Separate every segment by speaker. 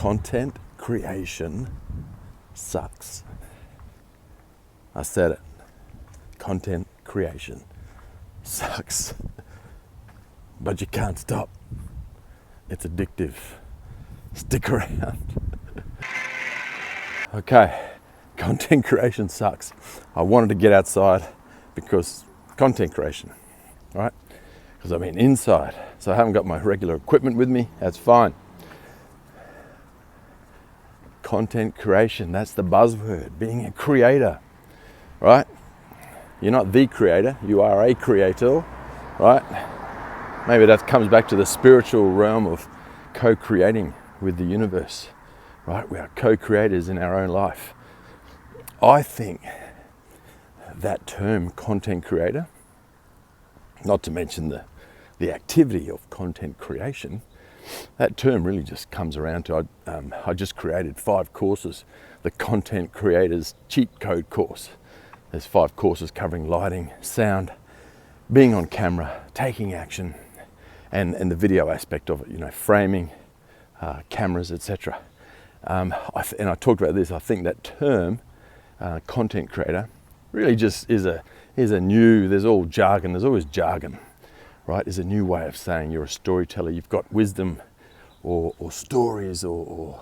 Speaker 1: content creation sucks. I said it. Content creation sucks. But you can't stop. It's addictive. Stick around. Okay, content creation sucks. I wanted to get outside because content creation, right? Because I've been inside, so I haven't got my regular equipment with me. That's fine. Content creation, that's the buzzword, being a creator, right? You're not the creator, you are a creator, right? Maybe that comes back to the spiritual realm of co-creating with the universe, right? We are co-creators in our own life. I think that term, content creator, not to mention the activity of content creation, that term really just comes around to, I just created 5 courses, the Content Creators Cheat Code course. There's 5 courses covering lighting, sound, being on camera, taking action, and the video aspect of it, framing, cameras, etc. And I talked about this, I think that term, content creator, really just is a new, there's all jargon, there's always jargon, right? There's a new way of saying you're a storyteller, you've got wisdom or stories or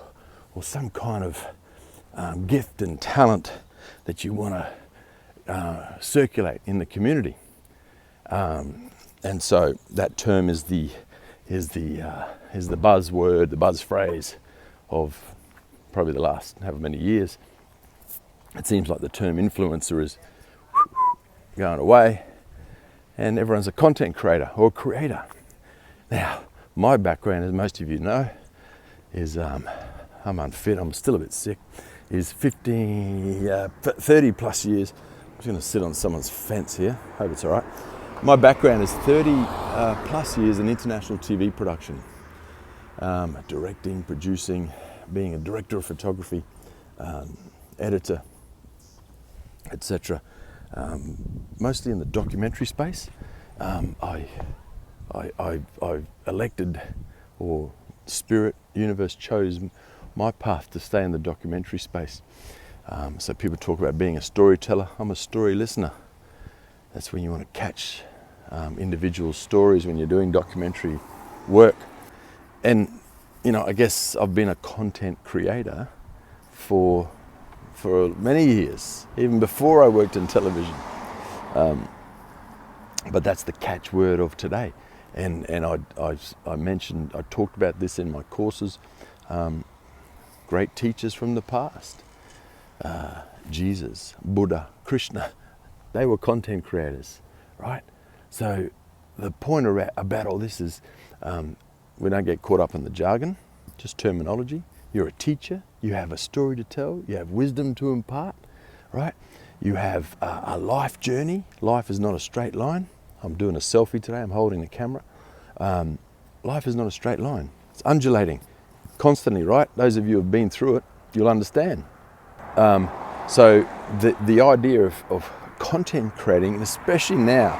Speaker 1: some kind of gift and talent that you want to circulate in the community. And so that term is the buzzword, the buzz phrase of probably the last however many years. It seems like the term influencer is going away and everyone's a content creator or creator. Now, my background, as most of you know, is I'm unfit, I'm still a bit sick, is 30 plus years. I'm just going to sit on someone's fence here, hope it's all right. My background is 30 plus years in international TV production, directing, producing, being a director of photography, editor, etc. Mostly in the documentary space. I elected, or Spirit, Universe chose my path to stay in the documentary space. So people talk about being a storyteller. I'm a story listener. That's when you want to catch individual stories when you're doing documentary work. And I guess I've been a content creator for many years, even before I worked in television. But that's the catchword of today. And I mentioned, I talked about this in my courses. Great teachers from the past, Jesus, Buddha, Krishna, they were content creators, right? So the point about all this is we don't get caught up in the jargon, just terminology. You're a teacher, you have a story to tell, you have wisdom to impart, right? You have a life journey. Life is not a straight line. I'm doing a selfie today, I'm holding the camera. Life is not a straight line. It's undulating constantly, right? Those of you who have been through it, you'll understand. So the idea of content creating, and especially now,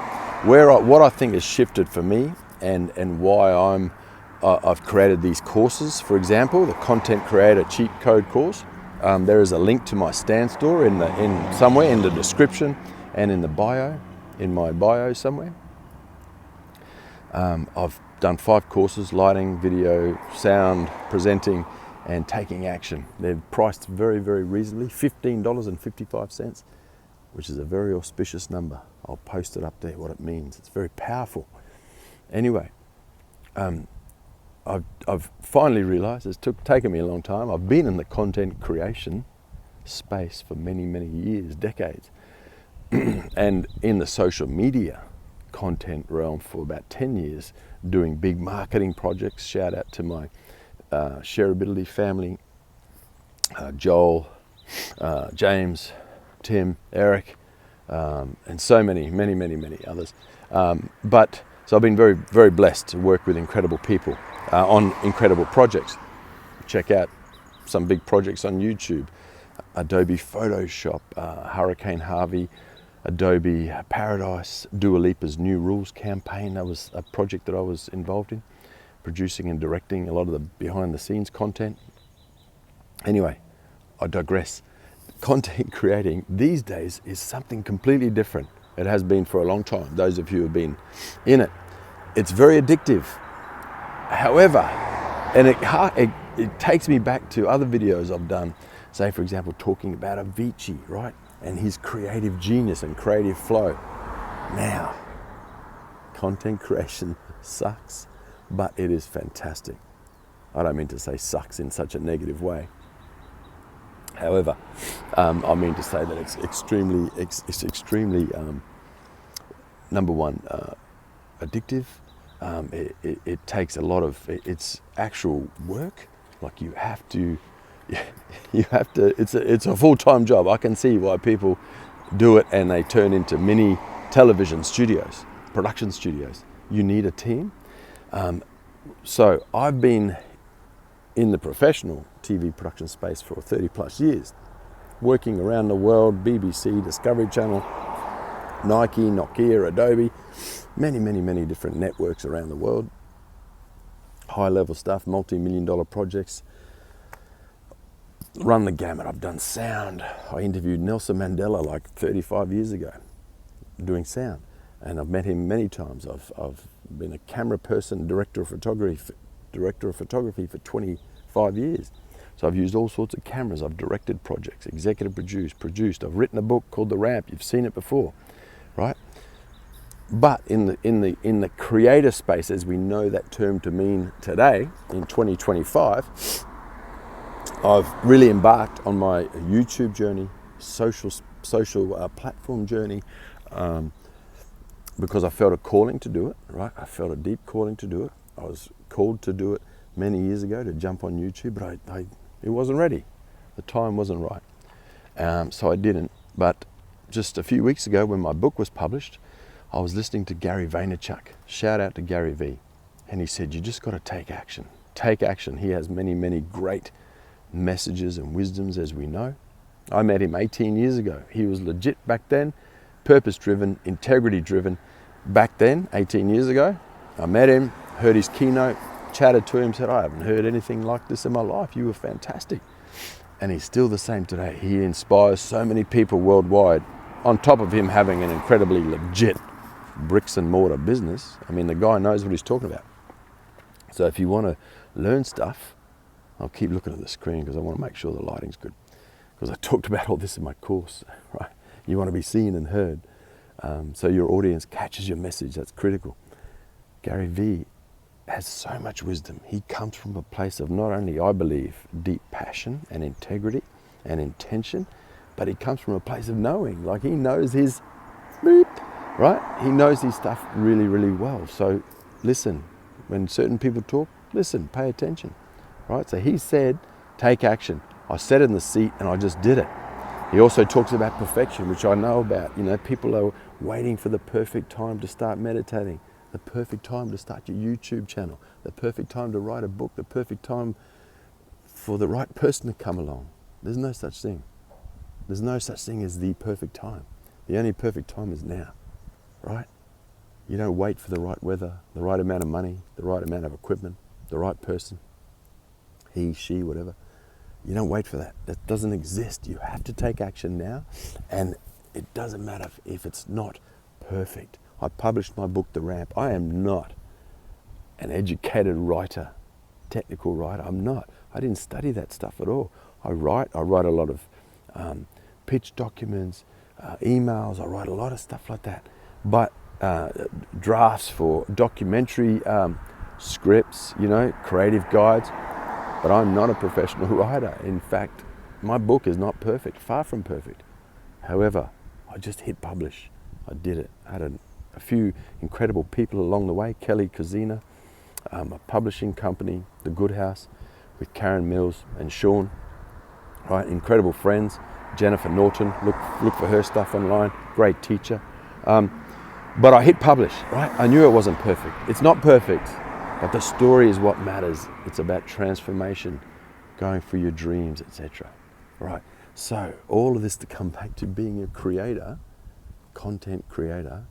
Speaker 1: what I think has shifted for me and why I've created these courses. For example, the Content Creator Cheat Code course. There is a link to my Stand store in somewhere in the description and in the bio, in my bio somewhere. I've done 5 courses: lighting, video, sound, presenting, and taking action. They're priced very, very reasonably, $15.55, which is a very auspicious number. I'll post it up there, what it means. It's very powerful. Anyway, I've finally realized, it's taken me a long time, I've been in the content creation space for many, many years, decades, and in the social media content realm for about 10 years, doing big marketing projects. Shout out to my shareability family, Joel, James, Tim, Eric, and so many others. So I've been very, very blessed to work with incredible people on incredible projects. Check out some big projects on YouTube: Adobe Photoshop, Hurricane Harvey, Adobe Paradise, Dua Lipa's New Rules campaign. That was a project that I was involved in, producing and directing a lot of the behind the scenes content. Anyway, I digress. Content creating these days is something completely different. It has been for a long time, those of you who have been in it. It's very addictive. However, and it takes me back to other videos I've done, say for example, talking about Avicii, right? And his creative genius and creative flow. Now, content creation sucks, but it is fantastic. I don't mean to say sucks in such a negative way. However, I mean to say that it's extremely, number one, addictive. It takes a lot of, it's actual work. Like you have to, it's a full-time job. I can see why people do it and they turn into mini television studios, production studios. You need a team. So I've been in the professional TV production space for 30 plus years, working around the world, BBC, Discovery Channel, Nike, Nokia, Adobe, many different networks around the world, high level stuff, multi-million-dollar projects, run the gamut. I've done sound. I interviewed Nelson Mandela like 35 years ago doing sound, and I've met him many times. I've been a camera person, director of photography for 25 years. So I've used all sorts of cameras. I've directed projects, executive produced. I've written a book called TheRampbook. You've seen it before, right? But in the creator space, as we know that term to mean today, in 2025, I've really embarked on my YouTube journey, social platform journey, because I felt a calling to do it, right? I felt a deep calling to do it. I was called to do it many years ago, to jump on YouTube, but it wasn't ready. The time wasn't right. So I didn't. But just a few weeks ago, when my book was published, I was listening to Gary Vaynerchuk. Shout out to garyvee. And he said, you just got to take action. Take action. He has many great messages and wisdoms, as we know. I met him 18 years ago. He was legit back then, purpose-driven, integrity-driven. Back then, 18 years ago, I met him, heard his keynote, chatted to him, said, I haven't heard anything like this in my life. You were fantastic. And he's still the same today. He inspires so many people worldwide, on top of him having an incredibly legit bricks and mortar business. I mean, the guy knows what he's talking about. So if you want to learn stuff, I'll keep looking at the screen because I want to make sure the lighting's good. Because I talked about all this in my course, right? You want to be seen and heard. So your audience catches your message. That's critical. Gary Vee has so much wisdom. He comes from a place of not only, I believe, deep passion and integrity and intention, but he comes from a place of knowing. Like he knows his beep, right? He knows his stuff really well. So listen, when certain people talk, listen, pay attention, right? So he said, take action. I sat in the seat and I just did it. He also talks about perfection, which I know about. You know, people are waiting for the perfect time to start meditating, the perfect time to start your YouTube channel, the perfect time to write a book, the perfect time for the right person to come along. There's no such thing. There's no such thing as the perfect time. The only perfect time is now, right? You don't wait for the right weather, the right amount of money, the right amount of equipment, the right person, he, she, whatever. You don't wait for that. That doesn't exist. You have to take action now, and it doesn't matter if it's not perfect. I published my book, The Ramp. I am not an educated writer, technical writer. I'm not. I didn't study that stuff at all. I write a lot of pitch documents, emails. I write a lot of stuff like that. But drafts for documentary scripts, you know, creative guides. But I'm not a professional writer. In fact, my book is not perfect, far from perfect. However, I just hit publish. I did it. I had a few incredible people along the way. Kelly Kazina, a publishing company, The Good House, with Karen Mills and Sean. Right, incredible friends. Jennifer Norton, look for her stuff online. Great teacher. But I hit publish, right? I knew it wasn't perfect. It's not perfect. But the story is what matters. It's about transformation, going for your dreams, etc. Right? So all of this to come back to being a creator, content creator,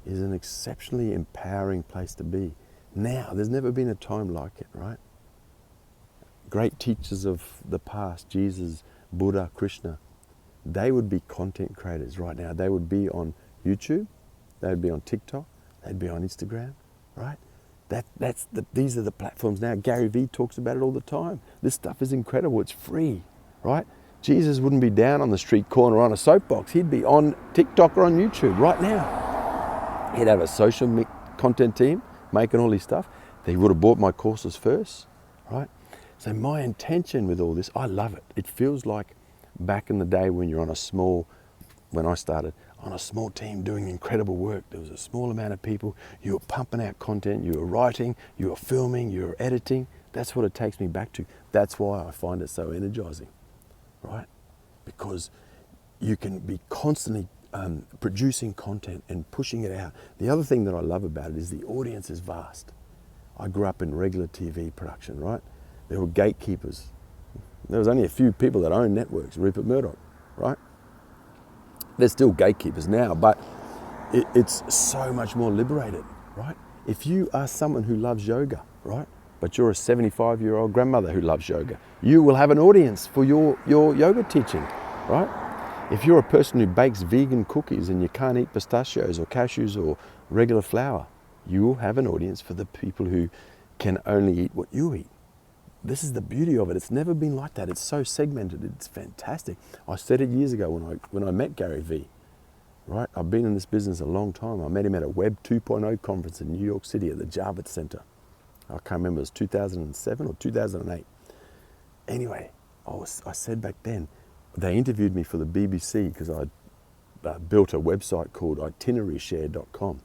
Speaker 1: is an exceptionally empowering place to be. Now, there's never been a time like it, right? great teachers of the past, Jesus, Buddha, Krishna, they would be content creators right now. They would be on YouTube, they would be on TikTok, they'd be on Instagram, right? These are the platforms now. Gary Vee talks about it all the time. This stuff is incredible, it's free, right? Jesus wouldn't be down on the street corner on a soapbox. He'd be on TikTok or on YouTube right now. He'd have a social content team making all his stuff. They would have bought my courses first, right? So my intention with all this, I love it. It feels like back in the day when you're when I started, on a small team doing incredible work. There was a small amount of people. You were pumping out content, you were writing, you were filming, you were editing. That's what it takes me back to. That's why I find it so energizing, right? Because you can be constantly producing content and pushing it out. The other thing that I love about it is the audience is vast. I grew up in regular TV production, right? There were gatekeepers. There was only a few people that owned networks, Rupert Murdoch, right? There's still gatekeepers now, but it's so much more liberated, right? If you are someone who loves yoga, right? But you're a 75-year-old grandmother who loves yoga, you will have an audience for your yoga teaching, right? If you're a person who bakes vegan cookies and you can't eat pistachios or cashews or regular flour, you will have an audience for the people who can only eat what you eat. This is the beauty of it. It's never been like that. It's so segmented. It's fantastic. I said it years ago when I met Gary Vee, right? I've been in this business a long time. I met him at a Web 2.0 conference in New York City at the Javits Center. I can't remember, it was 2007 or 2008. Anyway, I said back then, they interviewed me for the BBC because I built a website called itinerary.share.com.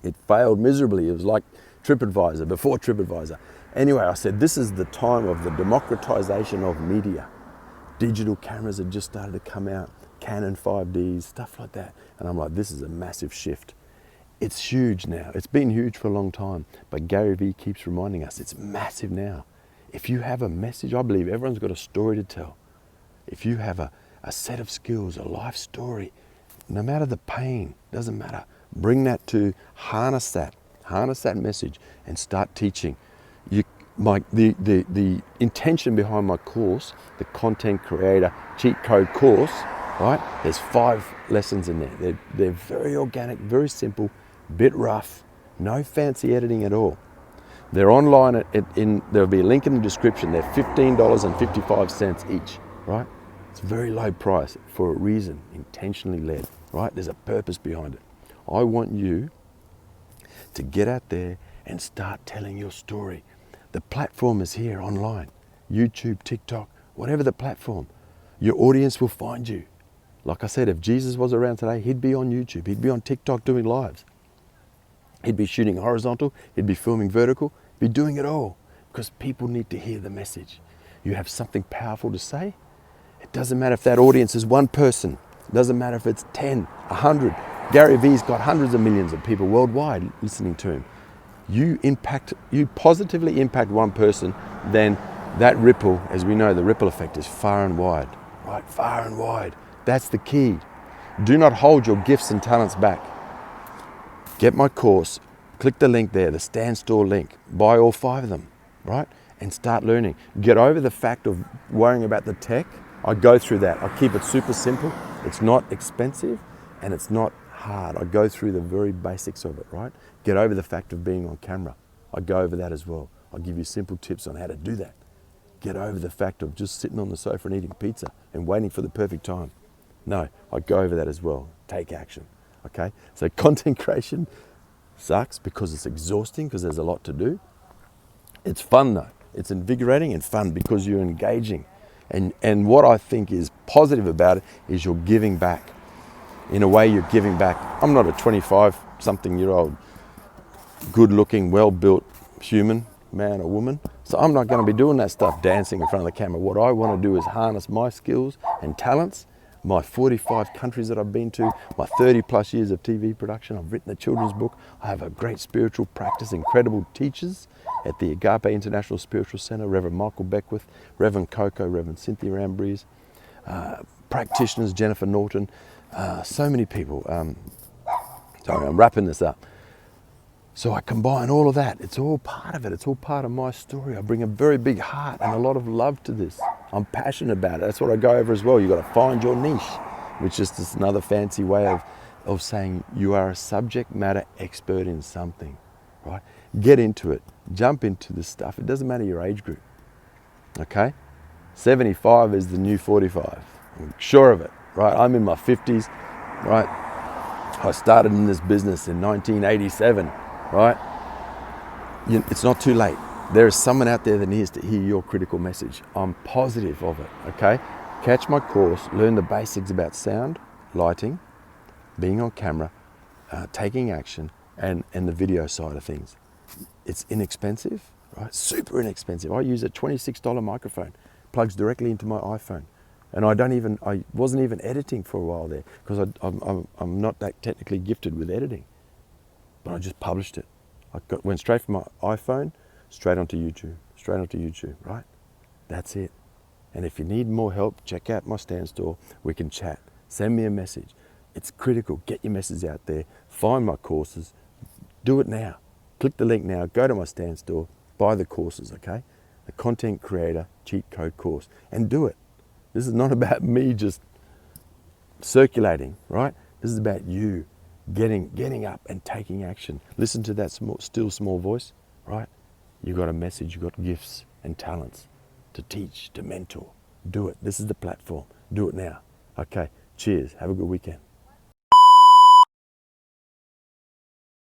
Speaker 1: It failed miserably. It was like TripAdvisor, before TripAdvisor. Anyway, I said, this is the time of the democratization of media. Digital cameras had just started to come out, Canon 5Ds, stuff like that. And I'm like, this is a massive shift. It's huge now. It's been huge for a long time. But Gary Vee keeps reminding us, it's massive now. If you have a message, I believe everyone's got a story to tell. If you have a set of skills, a life story, no matter the pain, doesn't matter. Bring that to harness that message and start teaching. The intention behind my course, the Content Creator Cheat Code course, right? There's 5 lessons in there. They're very organic, very simple, bit rough, no fancy editing at all. They're online. There'll be a link in the description. They're $15.55 each, right? It's a very low price for a reason, intentionally led, right? There's a purpose behind it. I want you to get out there and start telling your story. The platform is here online, YouTube, TikTok, whatever the platform. Your audience will find you. Like I said, if Jesus was around today, he'd be on YouTube, he'd be on TikTok doing lives. He'd be shooting horizontal, he'd be filming vertical, he'd be doing it all because people need to hear the message. You have something powerful to say. It doesn't matter if that audience is one person. It doesn't matter if it's 10, 100. Gary Vee's got hundreds of millions of people worldwide listening to him. You positively impact one person, then that ripple, as we know, the ripple effect is far and wide, right? Far and wide. That's the key. Do not hold your gifts and talents back. Get my course, click the link there, the Stand Store link, buy all 5 of them, right? And start learning. Get over the fact of worrying about the tech. I go through that. I keep it super simple. It's not expensive and it's not hard. I go through the very basics of it, right? Get over the fact of being on camera. I go over that as well. I'll give you simple tips on how to do that. Get over the fact of just sitting on the sofa and eating pizza and waiting for the perfect time. No, I go over that as well. Take action, okay? So content creation sucks because it's exhausting because there's a lot to do. It's fun though. It's invigorating and fun because you're engaging. And what I think is positive about it is you're giving back. In a way, you're giving back. I'm not a 25-something-year-old, good-looking, well-built human, man or woman. So I'm not going to be doing that stuff, dancing in front of the camera. What I want to do is harness my skills and talents, my 45 countries that I've been to, my 30-plus years of TV production. I've written a children's book. I have a great spiritual practice, incredible teachers at the Agape International Spiritual Center, Reverend Michael Beckwith, Reverend Coco, Reverend Cynthia Rambrese, practitioners, Jennifer Norton, so many people. Sorry, I'm wrapping this up. So I combine all of that. It's all part of it. It's all part of my story. I bring a very big heart and a lot of love to this. I'm passionate about it. That's what I go over as well. You've got to find your niche, which is just another fancy way of saying you are a subject matter expert in something, right? Get into it. Jump into this stuff. It doesn't matter your age group, okay? 75 is the new 45. I'm sure of it, right? I'm in my 50s, right? I started in this business in 1987, right? It's not too late. There is someone out there that needs to hear your critical message. I'm positive of it, okay? Catch my course, learn the basics about sound, lighting, being on camera, taking action, and the video side of things. It's inexpensive, right? Super inexpensive. I use a $26 microphone, plugs directly into my iPhone. And I wasn't even editing for a while there because I'm not that technically gifted with editing. But I just published it. Went straight from my iPhone, straight onto YouTube, right? That's it. And if you need more help, check out my stand store. We can chat. Send me a message. It's critical. Get your message out there. Find my courses. Do it now. Click the link now. Go to my stand store. Buy the courses, okay? The Content Creator Cheat Code course. And do it. This is not about me just circulating, right? This is about you getting up and taking action. Listen to that still small voice, right? You've got a message. You've got gifts and talents to teach, to mentor. Do it. This is the platform. Do it now. Okay. Cheers. Have a good weekend.